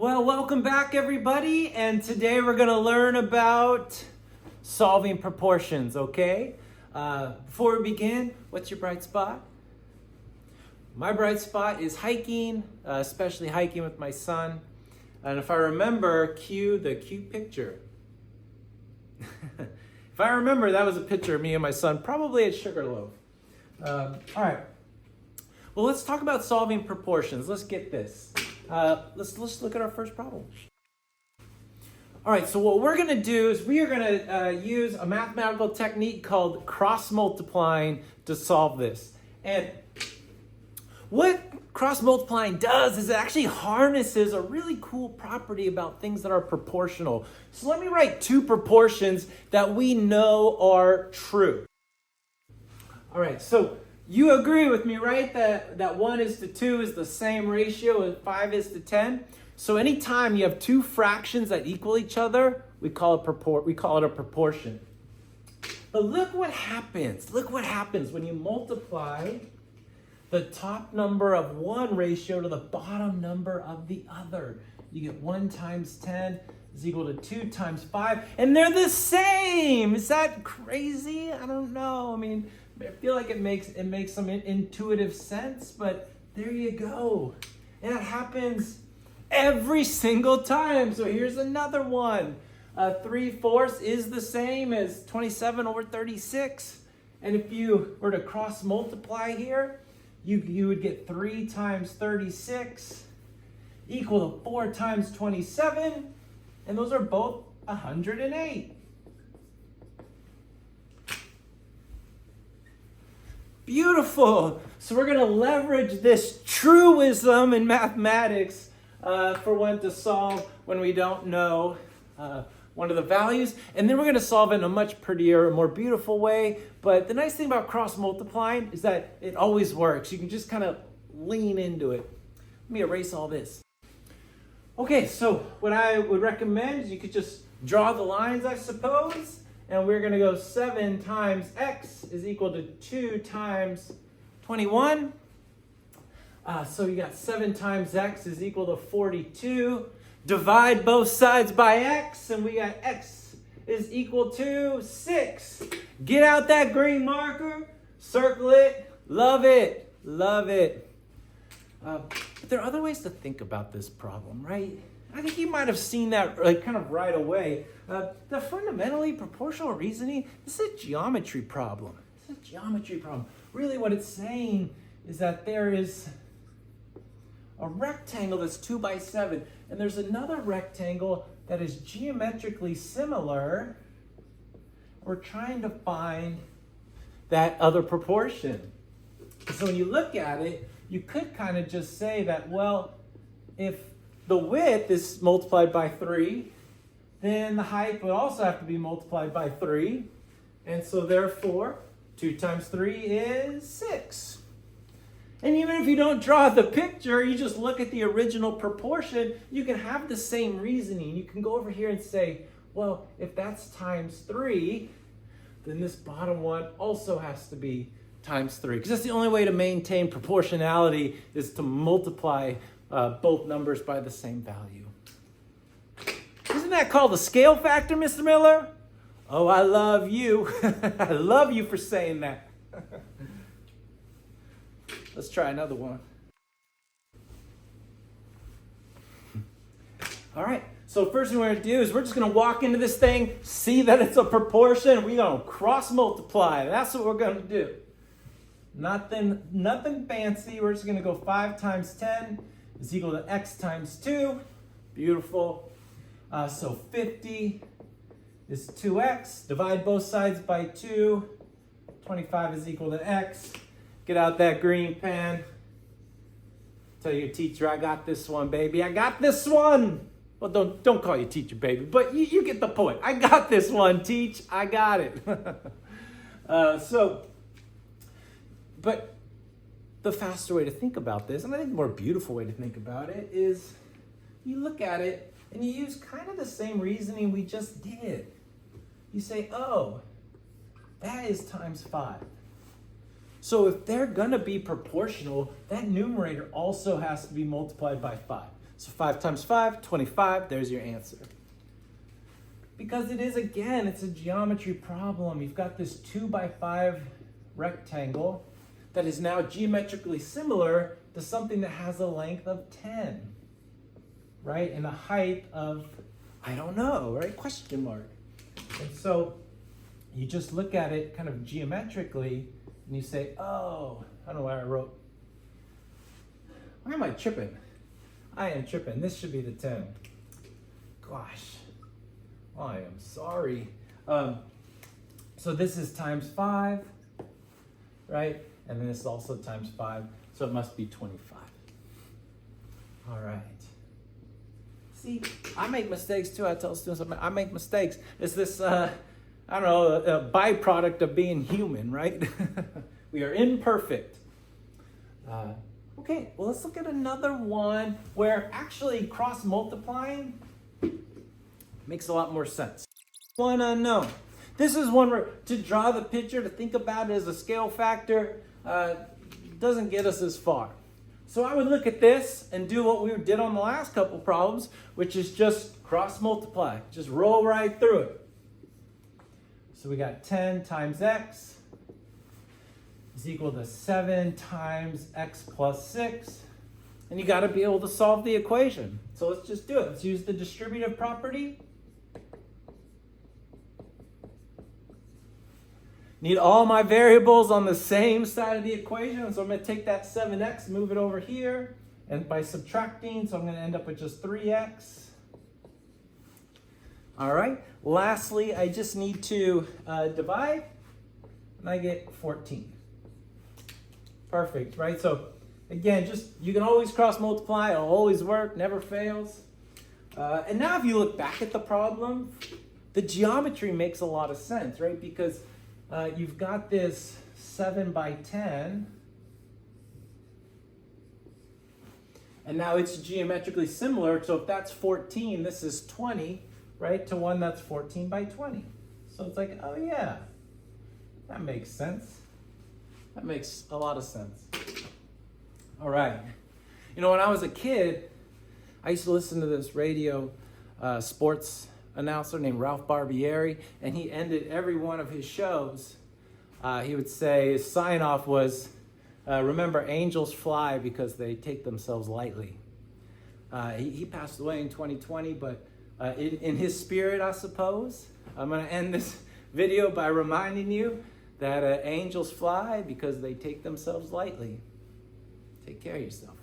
Well, welcome back everybody, and today we're going to learn about solving proportions, okay? Before we begin, what's your bright spot? My bright spot is hiking, especially hiking with my son. And if I remember, cue the cute picture. If I remember, that was a picture of me and my son, probably at Sugarloaf. All right. Well, let's talk about solving proportions. Let's get this. Let's look at our first problem. All right, so what we're going to do is we are going to use a mathematical technique called cross multiplying to solve this. And what cross multiplying does is it actually harnesses a really cool property about things that are proportional. So let me write two proportions that we know are true. All right, so you agree with me, right? That 1 is to 2 is the same ratio as 5 is to 10. So anytime you have two fractions that equal each other, we call it a proportion. But look what happens. Look what happens when you multiply the top number of one ratio to the bottom number of the other. You get 1 times 10 is equal to 2 times 5, and they're the same. Is that crazy? I don't know. I mean, I feel like it makes some intuitive sense, but there you go. And it happens every single time. So here's another one. 3/4 is the same as 27 over 36. And if you were to cross multiply here, you would get 3 times 36 equal to 4 times 27. And those are both 108. Beautiful. So we're going to leverage this truism in mathematics for when to solve when we don't know one of the values. And then we're going to solve it in a much prettier, more beautiful way. But the nice thing about cross multiplying is that it always works. You can just kind of lean into it. Let me erase all this. Okay, so what I would recommend is you could just draw the lines, I suppose. And we're going to go 7 times x is equal to 2 times 21. So you got 7 times x is equal to 42. Divide both sides by x, and we got x is equal to 6. Get out that green marker, circle it, love it, love it. But there are other ways to think about this problem, right? I think you might have seen that kind of right away. The fundamentally proportional reasoning, this is a geometry problem. It's a geometry problem. Really what it's saying is that there is a rectangle that's 2 by 7, and there's another rectangle that is geometrically similar. We're trying to find that other proportion. So when you look at it, you could kind of just say that, well, if the width is multiplied by 3, then the height would also have to be multiplied by 3. And so therefore, 2 times 3 is 6. And even if you don't draw the picture, you just look at the original proportion, you can have the same reasoning. You can go over here and say, well, if that's times 3, then this bottom one also has to be times 3. Because that's the only way to maintain proportionality is to multiply both numbers by the same value. Isn't that called the scale factor, Mr. Miller? Oh, I love you. I love you for saying that. Let's try another one. All right. So first thing we're going to do is we're just going to walk into this thing, see that it's a proportion. We're going to cross multiply. That's what we're going to do. Nothing fancy. We're just going to go 5 times 10 is equal to x times 2. Beautiful. So 50 is 2x. Divide both sides by 2. 25 is equal to x. Get out that green pen. Tell your teacher, I got this one, baby. I got this one. Well, don't call your teacher, baby. But you get the point. I got this one, teach. I got it. But the faster way to think about this, and I think the more beautiful way to think about it, is you look at it and you use kind of the same reasoning we just did. You say, oh, that is times 5. So if they're going to be proportional, that numerator also has to be multiplied by 5. So 5 times 5, 25. There's your answer. Because it is, again, it's a geometry problem. You've got this 2 by 5 rectangle that is now geometrically similar to something that has a length of 10, right? And a height of, I don't know, right? Question mark. And so you just look at it kind of geometrically and you say, oh, I don't know why I wrote. Why am I tripping? I am tripping. This should be the 10. Gosh, I am sorry. So this is times 5, right? And then this is also times 5, so it must be 25. All right. See, I make mistakes too. I tell students I make mistakes. It's this, I don't know, a byproduct of being human, right? We are imperfect. Okay, well, let's look at another one where actually cross-multiplying makes a lot more sense. One unknown. This is one where to draw the picture, to think about it as a scale factor, doesn't get us as far. So I would look at this and do what we did on the last couple problems, which is just cross-multiply. Just roll right through it. So we got 10 times x is equal to 7 times x plus 6. And you got to be able to solve the equation. So let's just do it. Let's use the distributive property. Need all my variables on the same side of the equation. So I'm going to take that 7x, move it over here. And by subtracting, so I'm going to end up with just 3x. All right. Lastly, I just need to divide. And I get 14. Perfect, right? So again, just you can always cross multiply. It'll always work, never fails. And now if you look back at the problem, the geometry makes a lot of sense, right? Because you've got this 7 by 10. And now it's geometrically similar. So if that's 14, this is 20, right? To one that's 14 by 20. So it's like, oh yeah, that makes sense. That makes a lot of sense. All right. You know, when I was a kid, I used to listen to this radio sports announcer named Ralph Barbieri, and he ended every one of his shows. He would say, his sign-off was, remember, angels fly because they take themselves lightly. He passed away in 2020, but in his spirit, I suppose, I'm going to end this video by reminding you that angels fly because they take themselves lightly. Take care of yourself.